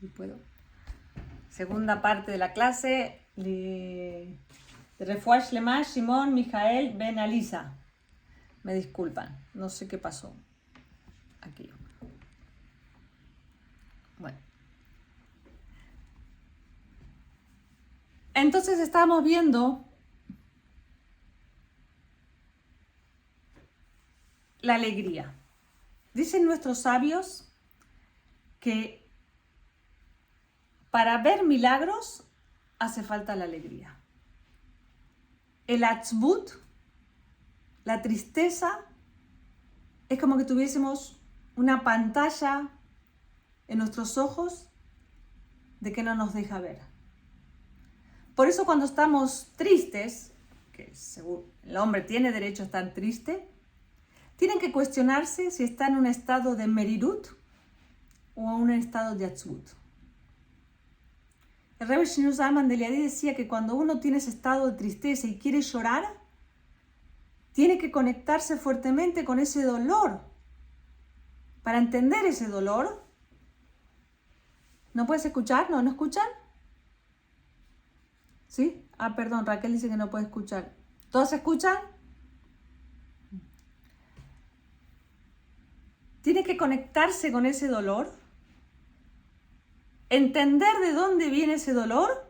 si puedo. Segunda parte de la clase de Refuah Shlema Shimon Mijael Ben Alisa. Me disculpan, no sé qué pasó aquí. Bueno. Entonces estábamos viendo la alegría. Dicen nuestros sabios que para ver milagros hace falta la alegría. El atzbut, la tristeza, es como que tuviésemos una pantalla en nuestros ojos de que no nos deja ver. Por eso cuando estamos tristes, que según el hombre tiene derecho a estar triste, tienen que cuestionarse si está en un estado de merirut o en un estado de atzbut. El Rebbe Shlomo Zalman de Liadi decía que cuando uno tiene ese estado de tristeza y quiere llorar, tiene que conectarse fuertemente con ese dolor. Para entender ese dolor, ¿no puedes escuchar? ¿No escuchan? ¿Sí? Perdón, Raquel dice que no puede escuchar. ¿Todos escuchan? Tiene que conectarse con ese dolor, entender de dónde viene ese dolor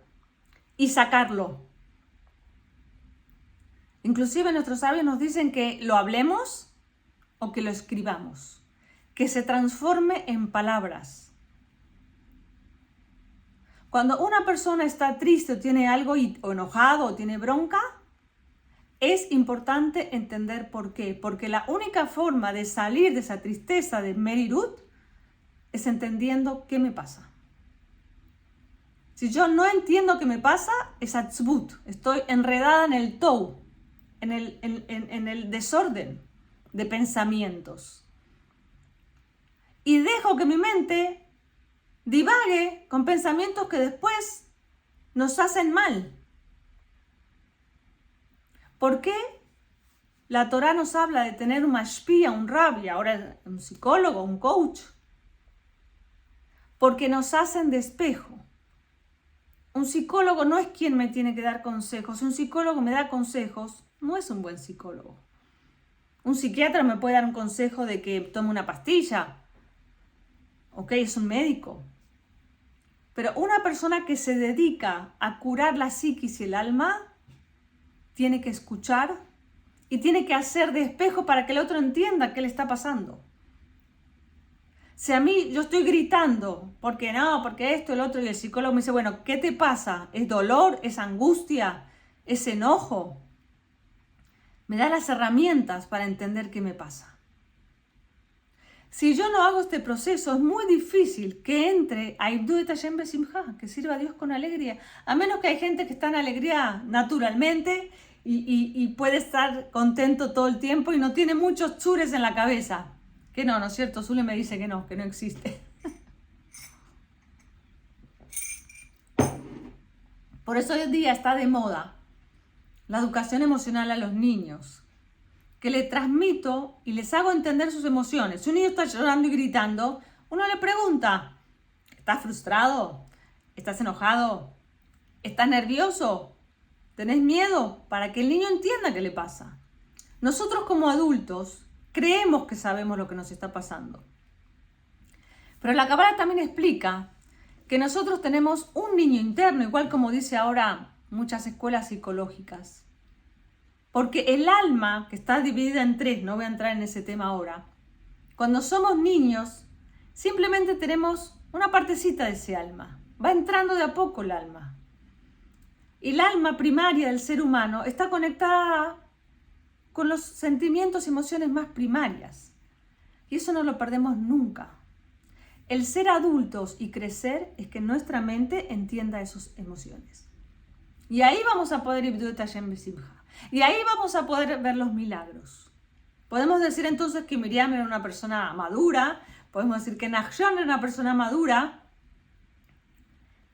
y sacarlo. Inclusive nuestros sabios nos dicen que lo hablemos o que lo escribamos, que se transforme en palabras. Cuando una persona está triste o tiene algo o enojado o tiene bronca, es importante entender por qué. Porque la única forma de salir de esa tristeza de merirut es entendiendo qué me pasa. Si yo no entiendo qué me pasa, es atzbut. Estoy enredada en el tou, en el desorden de pensamientos. Y dejo que mi mente divague con pensamientos que después nos hacen mal. ¿Por qué la Torá nos habla de tener un mashpia, un rabbi, ahora un psicólogo, un coach? Porque nos hacen de espejo. Un psicólogo no es quien me tiene que dar consejos. Un psicólogo me da consejos, no es un buen psicólogo. Un psiquiatra me puede dar un consejo de que tome una pastilla. Ok, es un médico. Pero una persona que se dedica a curar la psiquis y el alma tiene que escuchar y tiene que hacer de espejo para que el otro entienda qué le está pasando. Si a mí yo estoy gritando, porque no, porque esto, el otro, y el psicólogo me dice, bueno, ¿qué te pasa? ¿Es dolor? ¿Es angustia? ¿Es enojo? Me da las herramientas para entender qué me pasa. Si yo no hago este proceso, es muy difícil que entre a Ibdu Hashem Besimha, que sirva a Dios con alegría. A menos que hay gente que está en alegría naturalmente y puede estar contento todo el tiempo y no tiene muchos chures en la cabeza. Que no, ¿no es cierto? Zule me dice que no existe. Por eso hoy en día está de moda la educación emocional a los niños, que le transmito y les hago entender sus emociones. Si un niño está llorando y gritando, uno le pregunta, ¿estás frustrado? ¿Estás enojado? ¿Estás nervioso? ¿Tenés miedo? Para que el niño entienda qué le pasa. Nosotros como adultos creemos que sabemos lo que nos está pasando. Pero la Kabbalah también explica que nosotros tenemos un niño interno, igual como dice ahora muchas escuelas psicológicas. Porque el alma, que está dividida en tres, no voy a entrar en ese tema ahora, cuando somos niños, simplemente tenemos una partecita de ese alma. Va entrando de a poco el alma. Y el alma primaria del ser humano está conectada con los sentimientos y emociones más primarias. Y eso no lo perdemos nunca. El ser adultos y crecer es que nuestra mente entienda esas emociones. Y ahí vamos a poder Ibdu Hashem Besimha. Y ahí vamos a poder ver los milagros. Podemos decir entonces que Miriam era una persona madura. Podemos decir que Nachshon era una persona madura.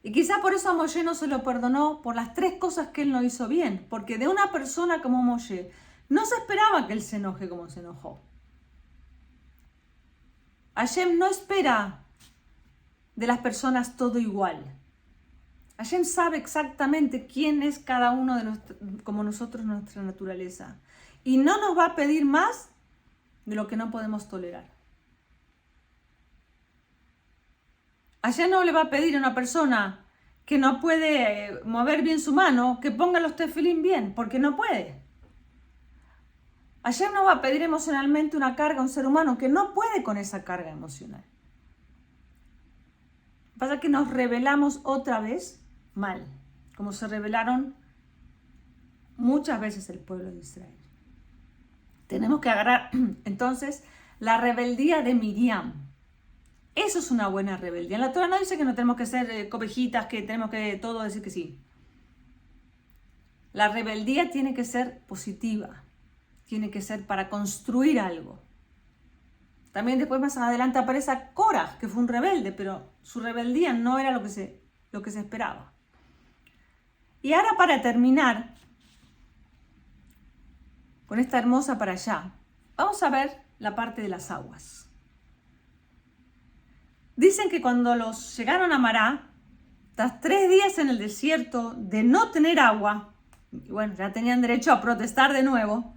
Y quizá por eso a Moshe no se lo perdonó por las tres cosas que él no hizo bien. Porque de una persona como Moshe no se esperaba que él se enoje como se enojó. Hashem no espera de las personas todo igual. Hashem sabe exactamente quién es cada uno como nosotros, nuestra naturaleza. Y no nos va a pedir más de lo que no podemos tolerar. Hashem no le va a pedir a una persona que no puede mover bien su mano que ponga los tefilín bien, porque no puede. Hashem no va a pedir emocionalmente una carga a un ser humano que no puede con esa carga emocional. Lo que pasa es que nos rebelamos otra vez mal, como se rebelaron muchas veces el pueblo de Israel. Tenemos que agarrar entonces la rebeldía de Miriam. Eso es una buena rebeldía. En la Torah no dice que no tenemos que ser cobejitas, que tenemos que todo decir que sí. La rebeldía tiene que ser positiva, tiene que ser para construir algo. También después más adelante aparece Korah, que fue un rebelde, pero su rebeldía no era lo que se esperaba. Y ahora para terminar con esta hermosa para allá, vamos a ver la parte de las aguas. Dicen que cuando los llegaron a Mará, tras 3 días en el desierto de no tener agua, y bueno, ya tenían derecho a protestar de nuevo,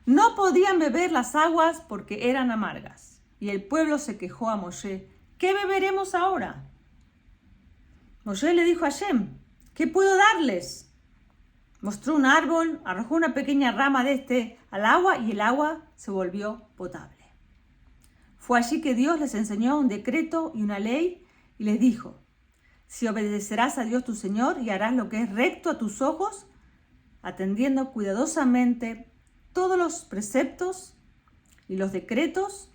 no podían beber las aguas porque eran amargas. Y el pueblo se quejó a Moshe: ¿qué beberemos ahora? Moshe le dijo a Hashem: ¿qué puedo darles? Mostró un árbol, arrojó una pequeña rama de este al agua y el agua se volvió potable. Fue allí que Dios les enseñó un decreto y una ley y les dijo: si obedecerás a Dios tu Señor y harás lo que es recto a tus ojos, atendiendo cuidadosamente todos los preceptos y los decretos,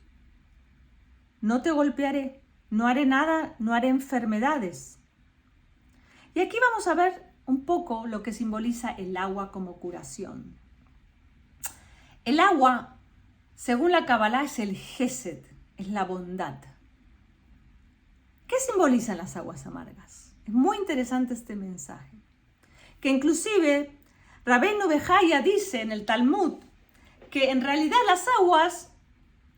no te golpearé, no haré nada, no haré enfermedades. Y aquí vamos a ver un poco lo que simboliza el agua como curación. El agua, según la Kabbalah, es el Gesed, es la bondad. ¿Qué simbolizan las aguas amargas? Es muy interesante este mensaje. Que inclusive Rabbeinu Bejaya dice en el Talmud que en realidad las aguas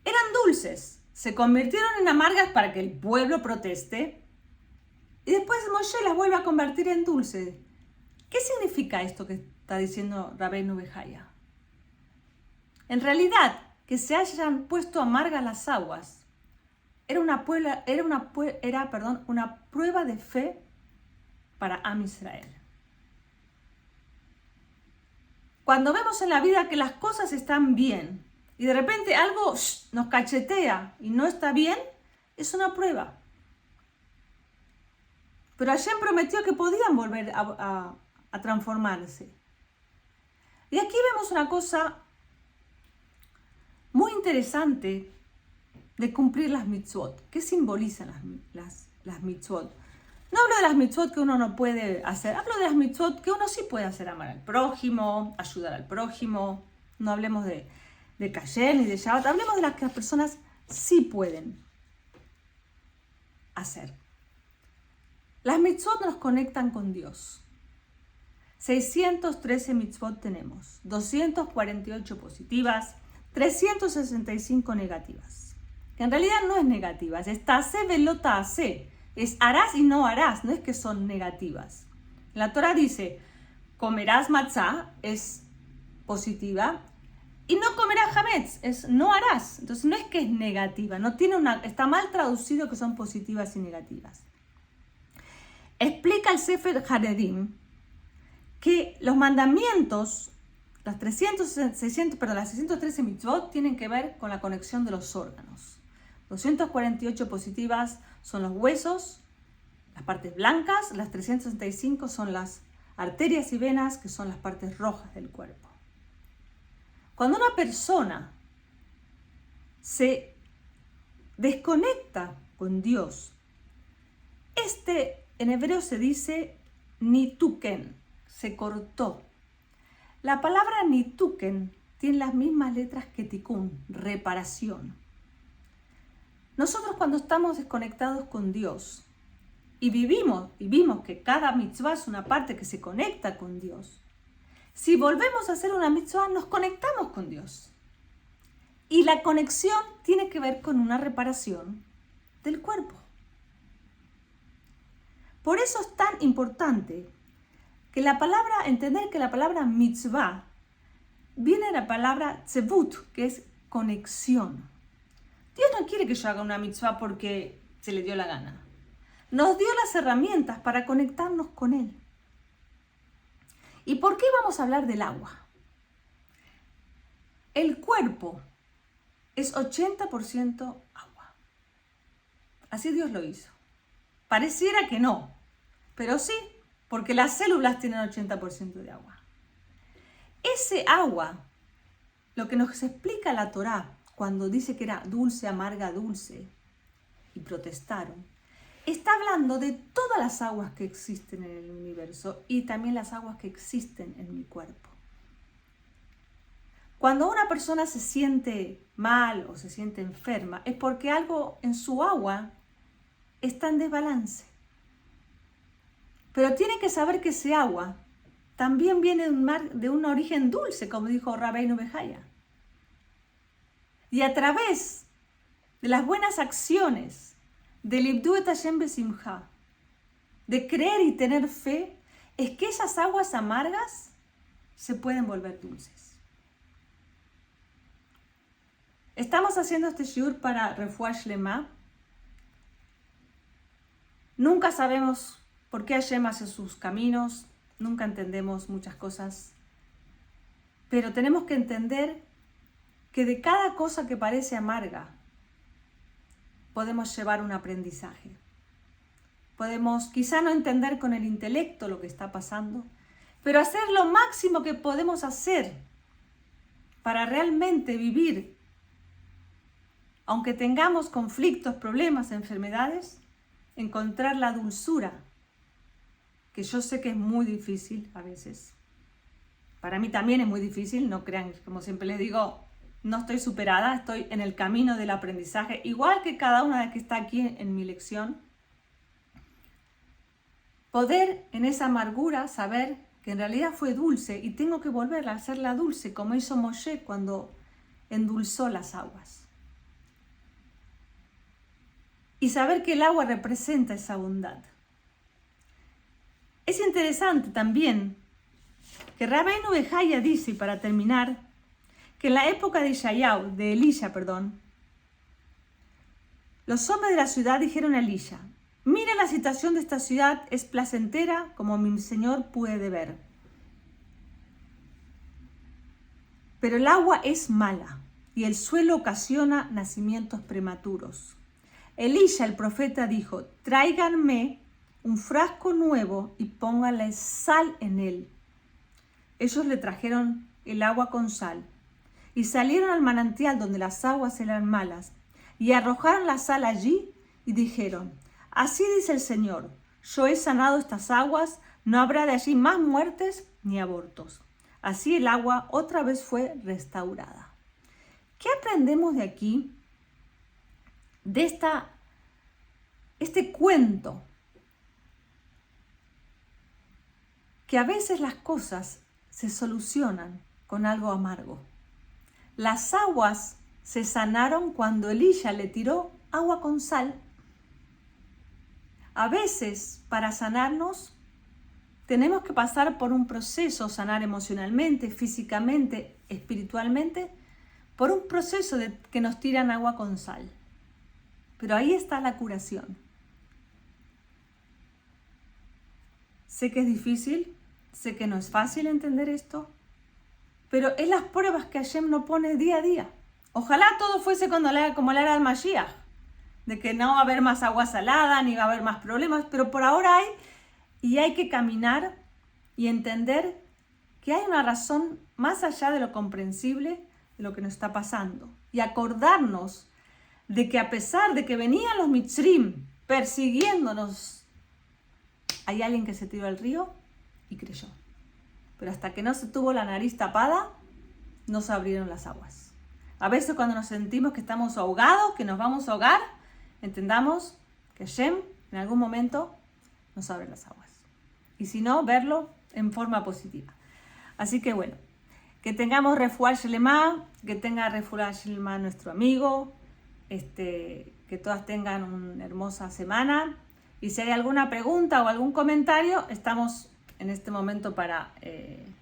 eran dulces, se convirtieron en amargas para que el pueblo proteste y después Moshe las vuelve a convertir en dulces. ¿Qué significa esto que está diciendo Rabbeinu Bejaya? En realidad, que se hayan puesto amargas las aguas era una prueba de fe para Am Israel. Cuando vemos en la vida que las cosas están bien y de repente algo nos cachetea y no está bien, es una prueba. Pero Hashem prometió que podían volver a transformarse. Y aquí vemos una cosa muy interesante de cumplir las mitzvot. ¿Qué simbolizan las mitzvot? No hablo de las mitzvot que uno no puede hacer, hablo de las mitzvot que uno sí puede hacer: amar al prójimo, ayudar al prójimo. No hablemos de kasher ni de Shabbat, hablemos de las que las personas sí pueden hacer. Las mitzvot nos conectan con Dios. 613 mitzvot tenemos, 248 positivas, 365 negativas. Que en realidad no es negativa, es tase velota ase. Es harás y no harás, no es que son negativas. La Torah dice: comerás matzá, es positiva, y no comerás hametz, es no harás. Entonces no es que es negativa, está mal traducido que son positivas y negativas. Explica el Sefer Haredim que los mandamientos, las 613 mitzvot, tienen que ver con la conexión de los órganos. 248 positivas son los huesos, las partes blancas, las 365 son las arterias y venas, que son las partes rojas del cuerpo. Cuando una persona se desconecta con Dios, en hebreo se dice nituken, se cortó. La palabra nituken tiene las mismas letras que tikkun, reparación. Nosotros cuando estamos desconectados con Dios y vimos que cada mitzvah es una parte que se conecta con Dios, si volvemos a hacer una mitzvah nos conectamos con Dios. Y la conexión tiene que ver con una reparación del cuerpo. Por eso es tan importante que entender que la palabra mitzvah viene de la palabra tzevut, que es conexión. Dios no quiere que yo haga una mitzvah porque se le dio la gana. Nos dio las herramientas para conectarnos con Él. ¿Y por qué vamos a hablar del agua? El cuerpo es 80% agua. Así Dios lo hizo. Pareciera que no, pero sí, porque las células tienen 80% de agua. Ese agua, lo que nos explica la Torá, cuando dice que era dulce, amarga, dulce, y protestaron, está hablando de todas las aguas que existen en el universo y también las aguas que existen en mi cuerpo. Cuando una persona se siente mal o se siente enferma, es porque algo en su agua está en desbalance. Pero tiene que saber que ese agua también viene de un origen dulce, como dijo Rabbeinu Bejaya. Y a través de las buenas acciones, del Ibdu et Hashem besimcha, de creer y tener fe, es que esas aguas amargas se pueden volver dulces. Estamos haciendo este shiur para Refuah Shlema. Nunca sabemos por qué Hashem hace sus caminos, nunca entendemos muchas cosas, pero tenemos que entender que de cada cosa que parece amarga, podemos llevar un aprendizaje. Podemos quizá no entender con el intelecto lo que está pasando, pero hacer lo máximo que podemos hacer para realmente vivir, aunque tengamos conflictos, problemas, enfermedades, encontrar la dulzura, que yo sé que es muy difícil a veces. Para mí también es muy difícil, no crean, como siempre les digo, no estoy superada, estoy en el camino del aprendizaje, igual que cada una de que está aquí en mi lección. Poder en esa amargura saber que en realidad fue dulce y tengo que volverla a hacerla dulce, como hizo Moshe cuando endulzó las aguas. Y saber que el agua representa esa bondad. Es interesante también que Rabbeinu Bejaya dice, para terminar, que en la época de Elisha, los hombres de la ciudad dijeron a Elisha: mira, la situación de esta ciudad es placentera como mi señor puede ver. Pero el agua es mala y el suelo ocasiona nacimientos prematuros. Elisha, el profeta, dijo: tráiganme un frasco nuevo y pónganle sal en él. Ellos le trajeron el agua con sal y salieron al manantial donde las aguas eran malas y arrojaron la sal allí y dijeron: así dice el Señor, yo he sanado estas aguas, no habrá de allí más muertes ni abortos. Así el agua otra vez fue restaurada. ¿Qué aprendemos de aquí? De este cuento, que a veces las cosas se solucionan con algo amargo. Las aguas se sanaron cuando Elisha le tiró agua con sal. A veces, para sanarnos, tenemos que pasar por un proceso, sanar emocionalmente, físicamente, espiritualmente, por un proceso de que nos tiran agua con sal. Pero ahí está la curación. Sé que es difícil, sé que no es fácil entender esto, pero es las pruebas que Hashem nos pone día a día. Ojalá todo fuese como la era del Mashiach, de que no va a haber más agua salada, ni va a haber más problemas, pero por ahora hay, y hay que caminar y entender que hay una razón más allá de lo comprensible de lo que nos está pasando. Y acordarnos de que a pesar de que venían los Mitzrim persiguiéndonos, hay alguien que se tiró al río y creyó. Pero hasta que no se tuvo la nariz tapada, no se abrieron las aguas. A veces cuando nos sentimos que estamos ahogados, que nos vamos a ahogar, entendamos que Hashem en algún momento nos abre las aguas. Y si no, verlo en forma positiva. Así que bueno, que tengamos Refuah Shlema, que tenga Refuah Shlema nuestro amigo, que todas tengan una hermosa semana Y si hay alguna pregunta o algún comentario, estamos en este momento para